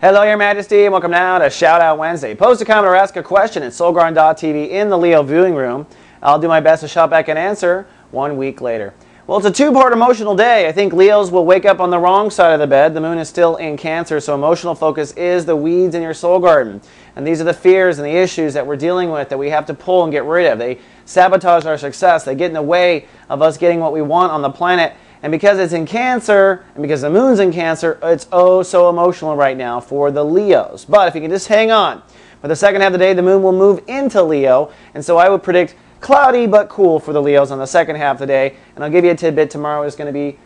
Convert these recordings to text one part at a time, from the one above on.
Hello, Your Majesty, and welcome now to Shout Out Wednesday. Post a comment or ask a question at soulgarden.tv in the Leo viewing room. I'll do my best to shout back an answer 1 week later. Well, it's a two-part emotional day. I think Leos will wake up on the wrong side of the bed. The moon is still in Cancer, so emotional focus is the weeds in your soul garden. And these are the fears and the issues that we're dealing with that we have to pull and get rid of. They sabotage our success. They get in the way of us getting what we want on the planet. And because it's in Cancer, and because the moon's in Cancer, it's oh so emotional right now for the Leos. But if you can just hang on, for the second half of the day, the moon will move into Leo. And so I would predict cloudy but cool for the Leos on the second half of the day. And I'll give you a tidbit. Tomorrow is going to be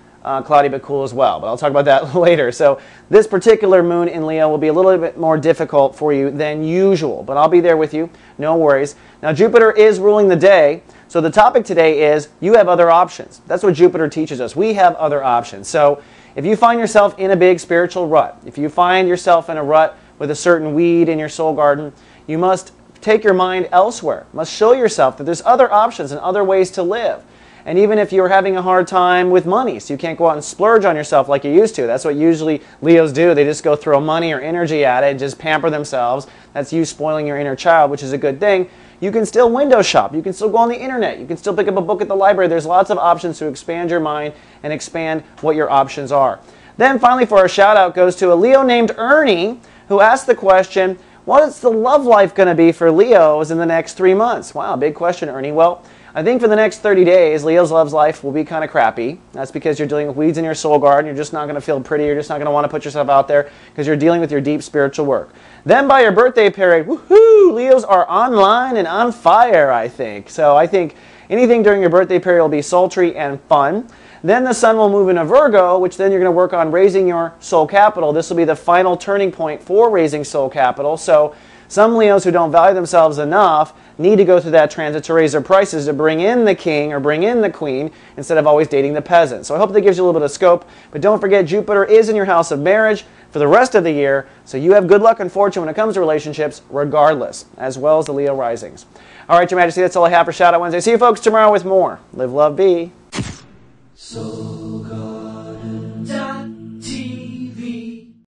cloudy but cool as well. But I'll talk about that later. So this particular moon in Leo will be a little bit more difficult for you than usual. But I'll be there with you. No worries. Now Jupiter is ruling the day. So the topic today is you have other options. That's what Jupiter teaches us. We have other options. So if you find yourself in a big spiritual rut, if you find yourself in a rut with a certain weed in your soul garden, you must take your mind elsewhere. You must show yourself that there's other options and other ways to live. And even if you're having a hard time with money, so you can't go out and splurge on yourself like you used to. That's what usually Leos do. They just go throw money or energy at it and just pamper themselves. That's you spoiling your inner child, which is a good thing. You can still window shop. You can still go on the internet. You can still pick up a book at the library. There's lots of options to expand your mind and expand what your options are. Then finally for our shout out goes to a Leo named Ernie who asked the question, what is the love life going to be for Leos in the next 3 months? Wow, big question, Ernie. Well, I think for the next 30 days, Leo's love life will be kind of crappy. That's because you're dealing with weeds in your soul garden. You're just not going to feel pretty. You're just not going to want to put yourself out there because you're dealing with your deep spiritual work. Then by your birthday period, woohoo, Leos are online and on fire, I think. So I think anything during your birthday period will be sultry and fun. Then the sun will move into Virgo, which then you're going to work on raising your soul capital. This will be the final turning point for raising soul capital. So some Leos who don't value themselves enough need to go through that transit to raise their prices to bring in the king or bring in the queen instead of always dating the peasant. So I hope that gives you a little bit of scope. But don't forget, Jupiter is in your house of marriage for the rest of the year. So you have good luck and fortune when it comes to relationships regardless, as well as the Leo risings. All right, Your Majesty, that's all I have for Shout Out Wednesday. See you folks tomorrow with more. Live, love, be.